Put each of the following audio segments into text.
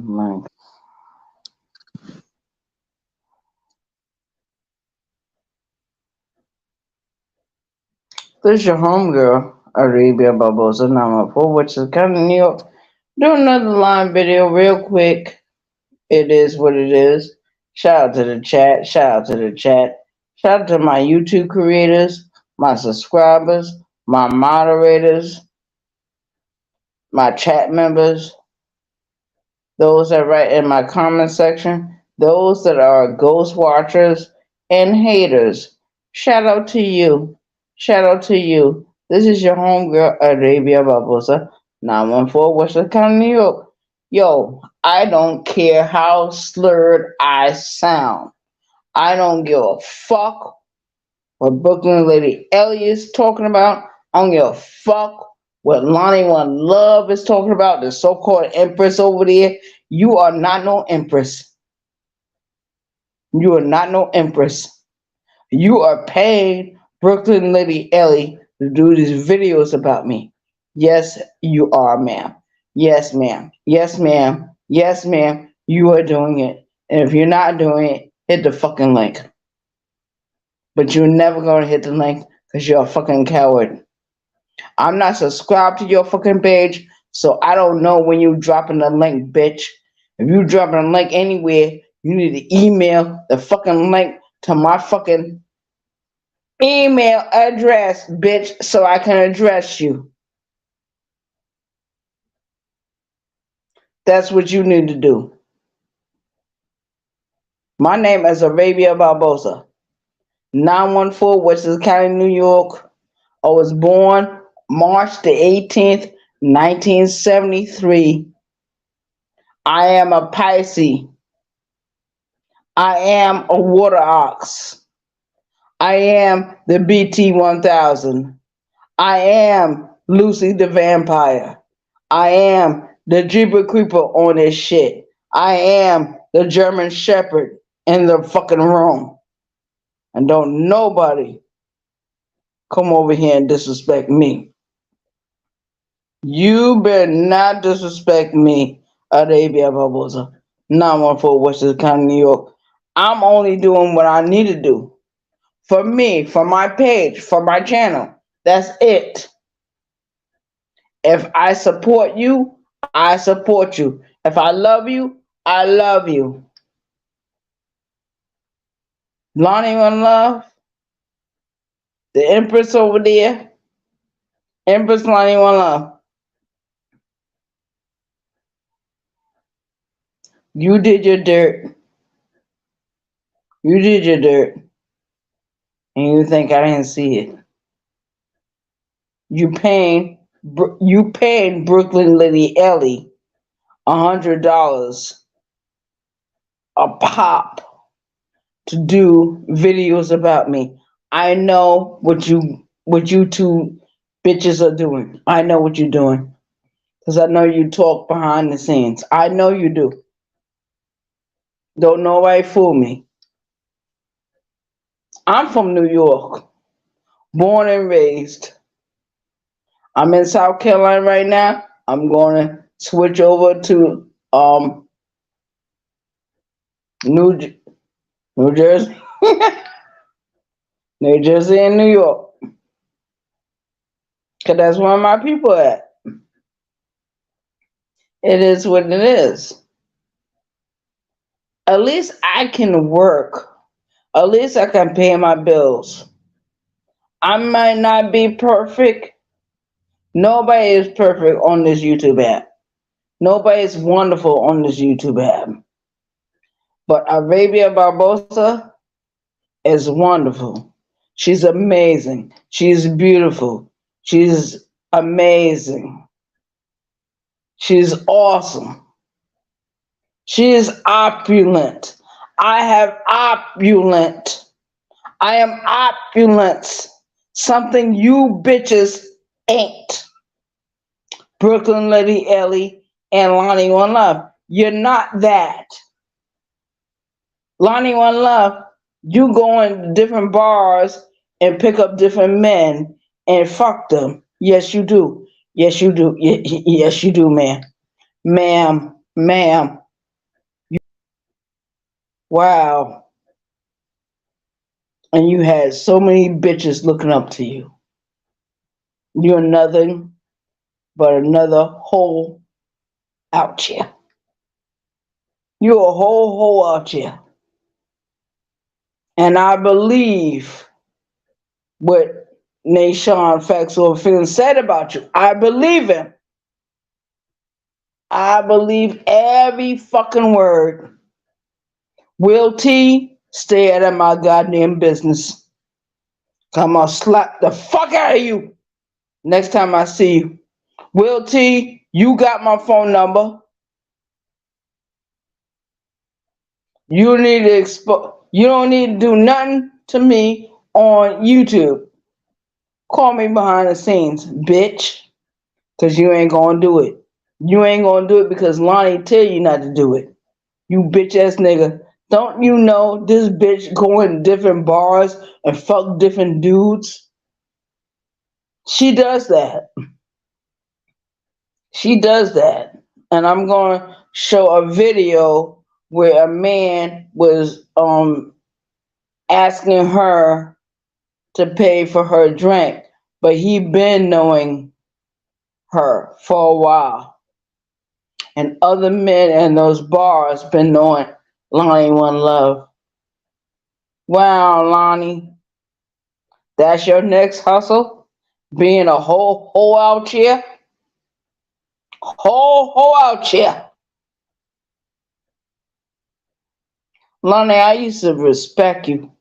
Like, this is your homegirl, Arabia Barbosa number 4, which is kind of New York. Do another line video real quick. It is what it is. Shout out to the chat. Shout out to the chat. Shout out to my YouTube creators, my subscribers, my moderators, my chat members, those that write in my comment section, those that are ghost watchers and haters. Shout out to you. Shout out to you. This is your homegirl, Arabia Barbosa, 914 Western County, New York. Yo, I don't care how slurred I sound. I don't give a fuck what Brooklyn Lady Ellie is talking about. I don't give a fuck what Lonnie One Love is talking about, the so-called empress over there. You are not no empress. You are not no empress. You are paying Brooklyn Lady Ellie to do these videos about me. Yes, you are, ma'am. Yes, ma'am. Yes, ma'am. Yes, ma'am. You are doing it. And if you're not doing it, hit the fucking link. But you're never going to hit the link because you're a fucking coward. I'm not subscribed to your fucking page, so I don't know when you dropping the link, bitch. If you dropping a link anywhere, you need to email the fucking link to my fucking email address, bitch, so I can address you. That's what you need to do. My name is Arabia Barbosa, 914 Western County, New York. I was born March the 18th, 1973. I am a Pisces. I am a water ox. I am the BT-1000. I am Lucy the vampire. I am the Jeeper Creeper on this shit. I am the German Shepherd in the fucking room. And don't nobody come over here and disrespect me. You better not disrespect me, Arabia Barbosa, 914 Western County, New York. I'm only doing what I need to do. For me, for my page, for my channel. That's it. If I support you, I support you. If I love you, I love you. Lonnie One Love, the Empress over there, Empress Lonnie One Love. You did your dirt. You did your dirt. And you think I didn't see it. You paying Brooklyn Lady Ellie $100 a pop to do videos about me. I know what you two bitches are doing. I know what you're doing. Because I know you talk behind the scenes. I know you do. Don't nobody fool me. I'm from New York. Born and raised. I'm in South Carolina right now. I'm going to switch over to New Jersey. New Jersey and New York. Because that's where my people at. It is what it is. At least I can work. At least I can pay my bills. I might not be perfect. Nobody is perfect on this YouTube app. Nobody is wonderful on this YouTube app. But Arabia Barbosa is wonderful. She's amazing. She's beautiful. She's amazing. She's awesome. She is opulent. I have opulent. I am opulent. Something you bitches ain't. Brooklyn Lady Ellie and Lonnie One Love. You're not that. Lonnie One Love, you go in different bars and pick up different men and fuck them. Yes, you do. Yes, you do. Yes, you do, ma'am. Ma'am. Wow. And you had so many bitches looking up to you. You're nothing but another hole out here. You're a whole hole out here. And I believe what Nashawn Factual Feeling said about you. I believe him. I believe every fucking word. Will T, stay out of my goddamn business. I'm gonna slap the fuck out of you next time I see you. Will T, you got my phone number. You need to you don't need to do nothing to me on YouTube. Call me behind the scenes, bitch. Cause you ain't gonna do it. You ain't gonna do it because Lonnie tell you not to do it. You bitch ass nigga. Don't you know this bitch go in different bars and fuck different dudes? She does that. She does that. And I'm gonna show a video where a man was asking her to pay for her drink, but he been knowing her for a while. And other men in those bars been knowing Lonnie One Love. Wow, Lonnie, that's your next hustle? Being a whole out here? Whole out here. Lonnie, I used to respect you.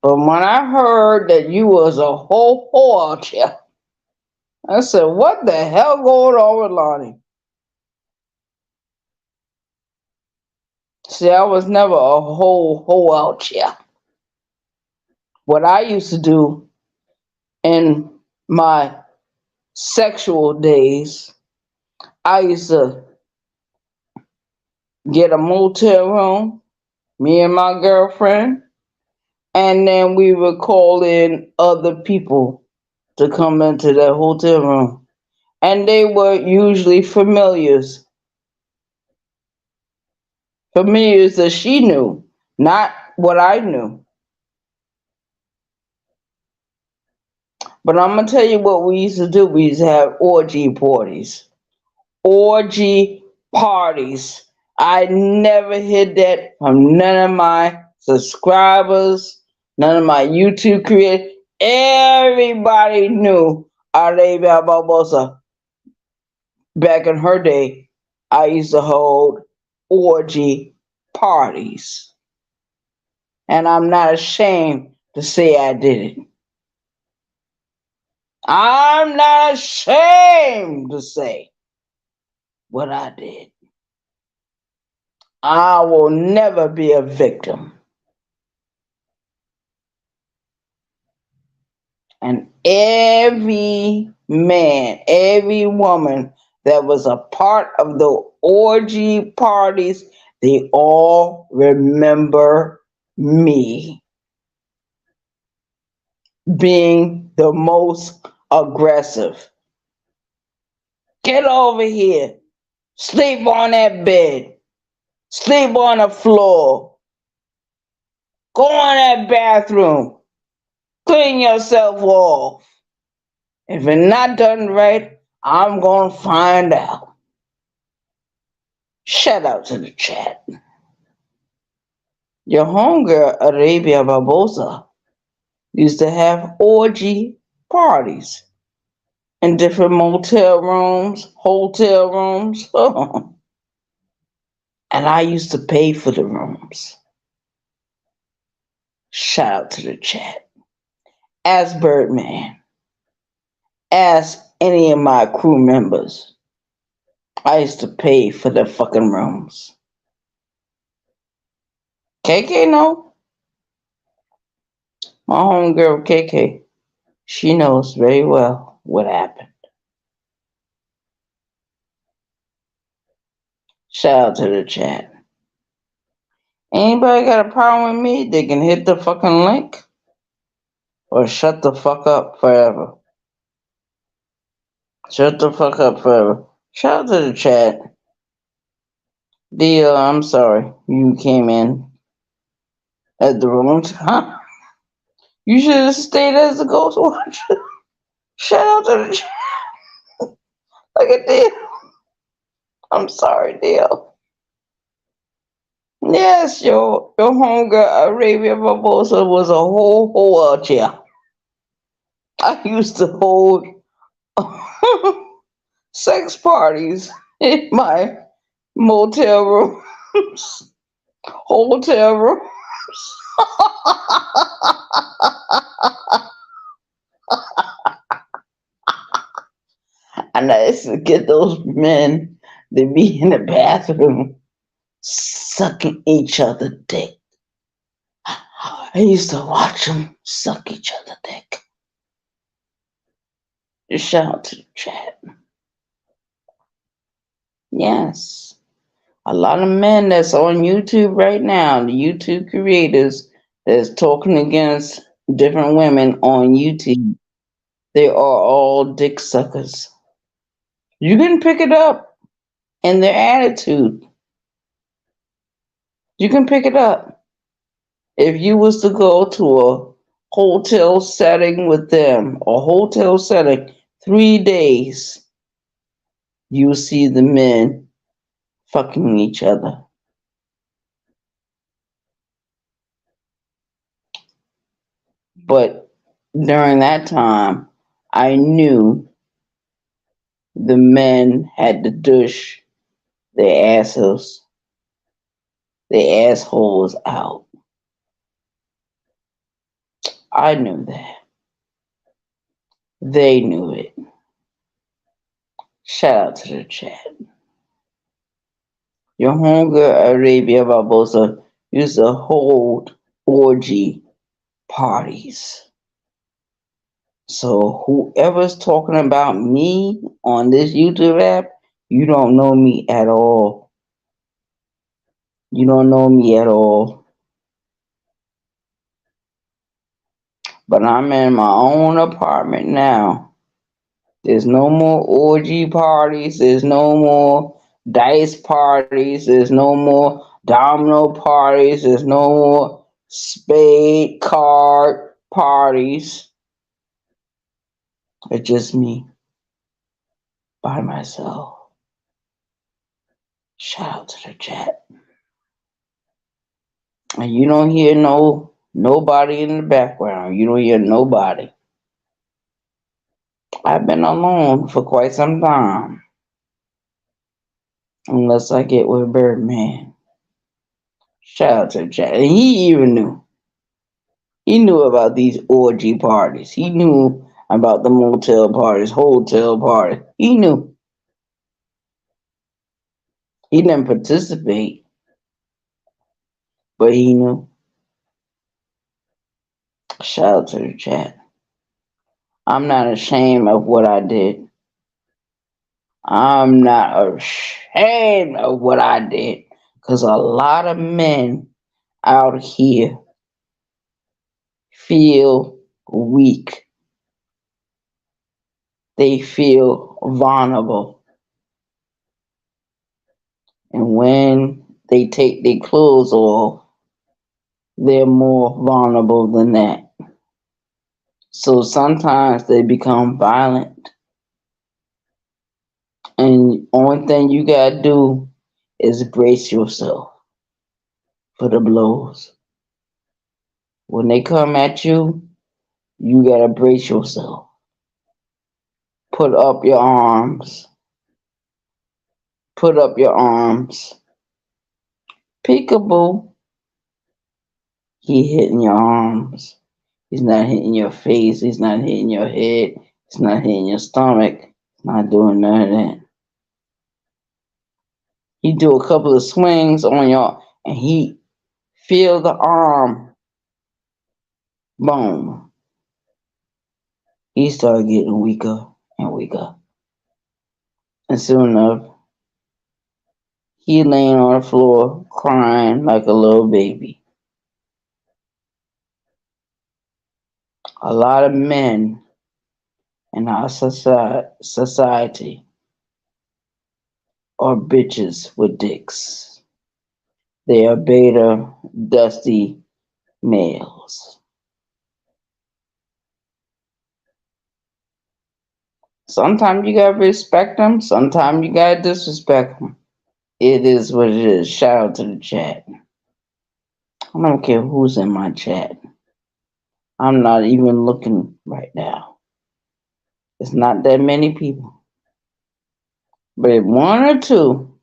But when I heard that you was a whole out here, I said, what the hell going on with Lonnie? See, I was never a whole out here. What I used to do in my sexual days, I used to get a motel room, me and my girlfriend, and then we would call in other people to come into that hotel room. And they were usually familiars. Familiars that she knew, not what I knew. But I'm gonna tell you what we used to do. We used to have orgy parties. Orgy parties. I never hid that from none of my subscribers, none of my YouTube creators. Everybody knew Arabia Barbosa. Back in her day, I used to hold orgy parties. And I'm not ashamed to say I did it. I'm not ashamed to say what I did. I will never be a victim. And every man, every woman that was a part of the orgy parties, they all remember me being the most aggressive. Get over here. Sleep on that bed. Sleep on the floor. Go in that bathroom. Clean yourself off. If it's not done right, I'm going to find out. Shout out to the chat. Your homegirl, Arabia Barbosa, used to have orgy parties in different motel rooms, hotel rooms. And I used to pay for the rooms. Shout out to the chat. Ask Birdman. Ask any of my crew members. I used to pay for the fucking rooms. KK know. My homegirl KK. She knows very well what happened. Shout out to the chat. Anybody got a problem with me? They can hit the fucking link or shut the fuck up forever. Shut the fuck up forever. Shout out to the chat. Deal, I'm sorry. You came in at the wrong time. You should have stayed as a ghost watcher. Shout out to the chat. Look at Deal. I'm sorry, Deal. Yes, your homegirl Arabia Barbosa was a whole out here. I used to hold sex parties in my motel rooms, hotel rooms. And I used to get those men to be in the bathroom sucking each other dick. I used to watch them suck each other dick. Just shout out to the chat. Yes. A lot of men that's on YouTube right now, the YouTube creators that's talking against different women on YouTube, they are all dick suckers. You can pick it up in their attitude. You can pick it up. If you was to go to a hotel setting with them, a hotel setting, 3 days, you see the men fucking each other. But during that time, I knew the men had to douche their assholes out. I knew that. They knew it. Shout out to the chat. Your homegirl Arabia Barbosa used to hold orgy parties. So whoever's talking about me on this YouTube app, you don't know me at all. You don't know me at all. But I'm in my own apartment now. There's no more orgy parties. There's no more dice parties. There's no more domino parties. There's no more spade card parties. It's just me by myself. Shout out to the chat. And you don't hear nobody in the background. You don't hear nobody. I've been alone for quite some time. Unless I get with Birdman. Shout out to the chat. And he even knew. He knew about these orgy parties. He knew about the motel parties, hotel parties. He knew. He didn't participate, but he knew. Shout out to the chat. I'm not ashamed of what I did. I'm not ashamed of what I did. Because a lot of men out here feel weak. They feel vulnerable. And when they take their clothes off, they're more vulnerable than that. So sometimes they become violent. And only thing you gotta do is brace yourself for the blows. When they come at you, you gotta brace yourself. Put up your arms. Put up your arms. Peekaboo. He hitting your arms. He's not hitting your face. He's not hitting your head. He's not hitting your stomach. He's not doing none of that. He do a couple of swings on y'all, and he feel the arm. Boom. He started getting weaker and weaker. And soon enough, he laying on the floor crying like a little baby. A lot of men in our society are bitches with dicks. They are beta, dusty males. Sometimes you gotta respect them. Sometimes you gotta disrespect them. It is what it is. Shout out to the chat. I don't care who's in my chat. I'm not even looking right now. It's not that many people. But if one or two,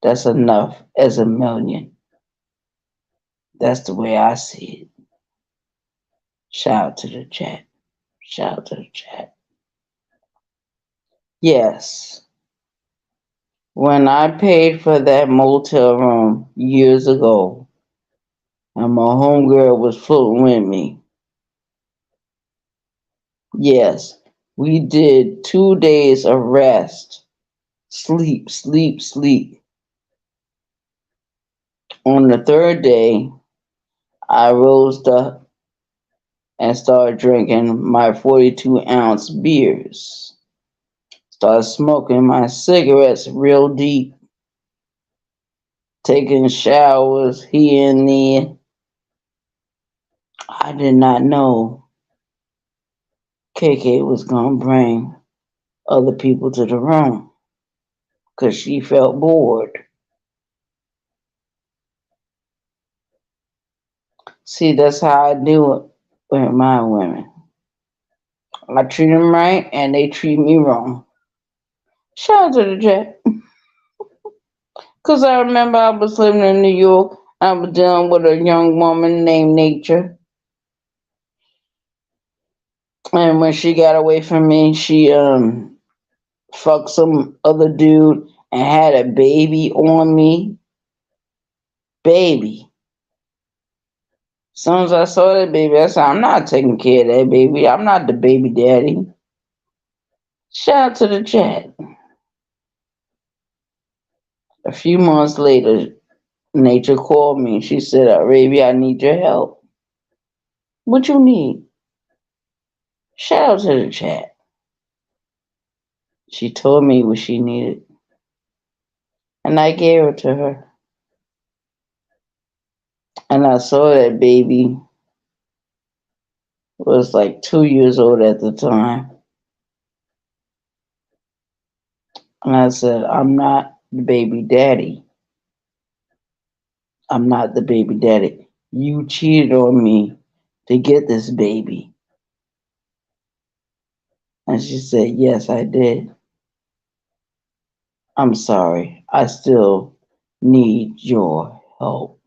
that's enough as a million. That's the way I see it. Shout out to the chat. Shout out to the chat. Yes. When I paid for that motel room years ago, and my homegirl was floating with me, yes, we did 2 days of rest, sleep, sleep, sleep. On the third day, I rose up and started drinking my 42-ounce beers. Started smoking my cigarettes real deep, taking showers here and there. I did not know KK was going to bring other people to the room because she felt bored. See, that's how I do it with my women. I treat them right and they treat me wrong. Shout out to the chat. Because I remember I was living in New York. I was dealing with a young woman named Nature. And when she got away from me, she fucked some other dude and had a baby on me. Baby. As soon as I saw that baby, I said, I'm not taking care of that baby. I'm not the baby daddy. Shout out to the chat. A few months later, Nature called me. She said, Arabia, I need your help. What you need? Shout out to the chat. She told me what she needed. And I gave it to her. And I saw that baby was like 2 years old at the time. And I said, I'm not the baby daddy. I'm not the baby daddy. You cheated on me to get this baby. And she said, yes, I did. I'm sorry. I still need your help.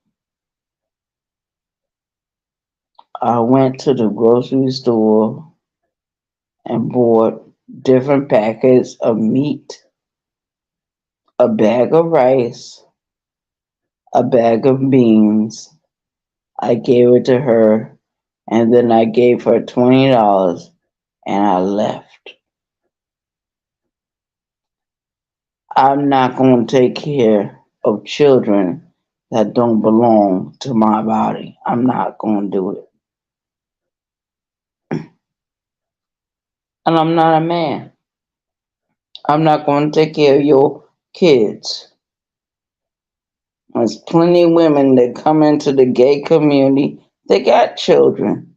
I went to the grocery store and bought different packets of meat, a bag of rice, a bag of beans. I gave it to her and then I gave her $20 and I left. I'm not going to take care of children that don't belong to my body. I'm not going to do it. And I'm not a man. I'm not going to take care of your kids. There's plenty of women that come into the gay community. They got children.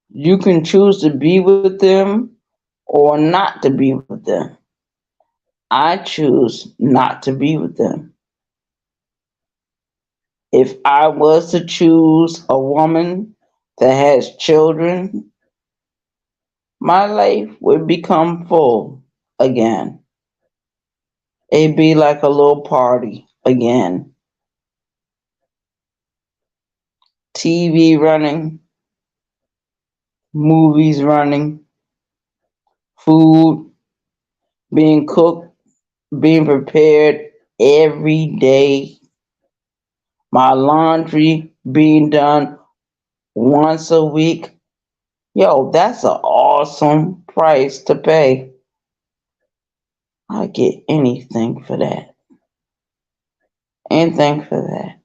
You can choose to be with them or not to be with them. I choose not to be with them. If I was to choose a woman that has children, my life would become full again. It'd be like a little party again. TV running, movies running, food being cooked, being prepared every day, my laundry being done once a week. Yo, that's an awesome price to pay. I get anything for that. Anything for that.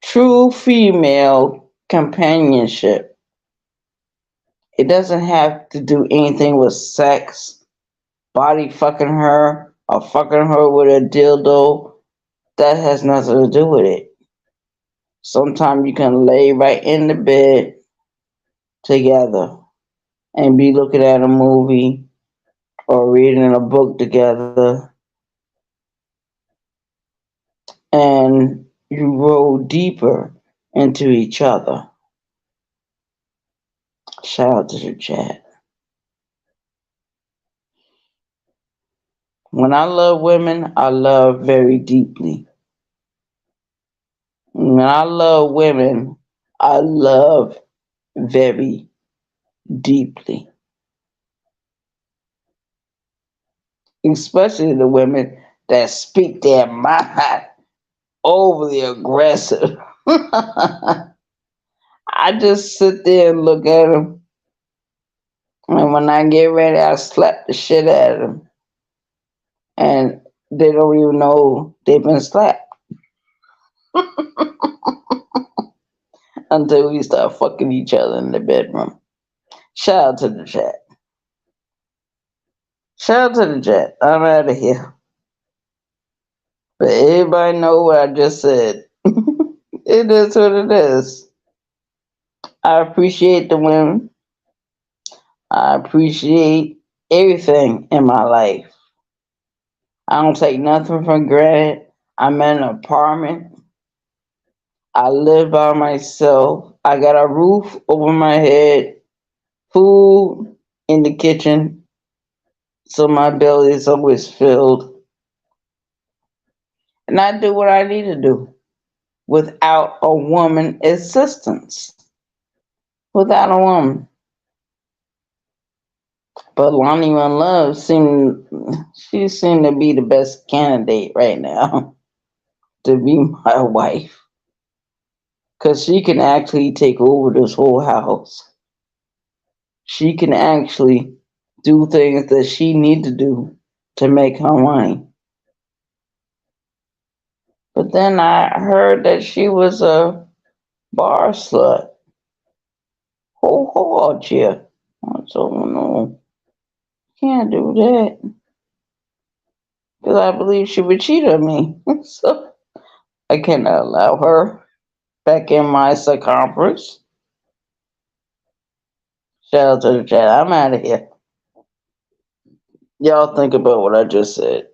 True female companionship. It doesn't have to do anything with sex, body fucking her, or fucking her with a dildo, that has nothing to do with it. Sometimes you can lay right in the bed together and be looking at a movie or reading a book together, and you roll deeper into each other. Shout out to the chat. When I love women, I love very deeply. When I love women, I love very deeply. Especially the women that speak their mind overly aggressive. I just sit there and look at them, and when I get ready, I slap the shit out of them, and they don't even know they've been slapped until we start fucking each other in the bedroom. Shout out to the chat. Shout out to the chat. I'm out of here. But everybody know what I just said. It is what it is. I appreciate the women. I appreciate everything in my life. I don't take nothing for granted. I'm in an apartment. I live by myself. I got a roof over my head, food in the kitchen, so my belly is always filled. And I do what I need to do without a woman assistance. Without a woman. But Lonnie Run Love seemed to be the best candidate right now to be my wife. Cause she can actually take over this whole house. She can actually do things that she need to do to make her money. But then I heard that she was a bar slut. Whole hard here. I told her no, can't do that. Because I believe she would cheat on me. So I cannot allow her back in my circumference. Shout out to the chat. I'm out of here. Y'all think about what I just said.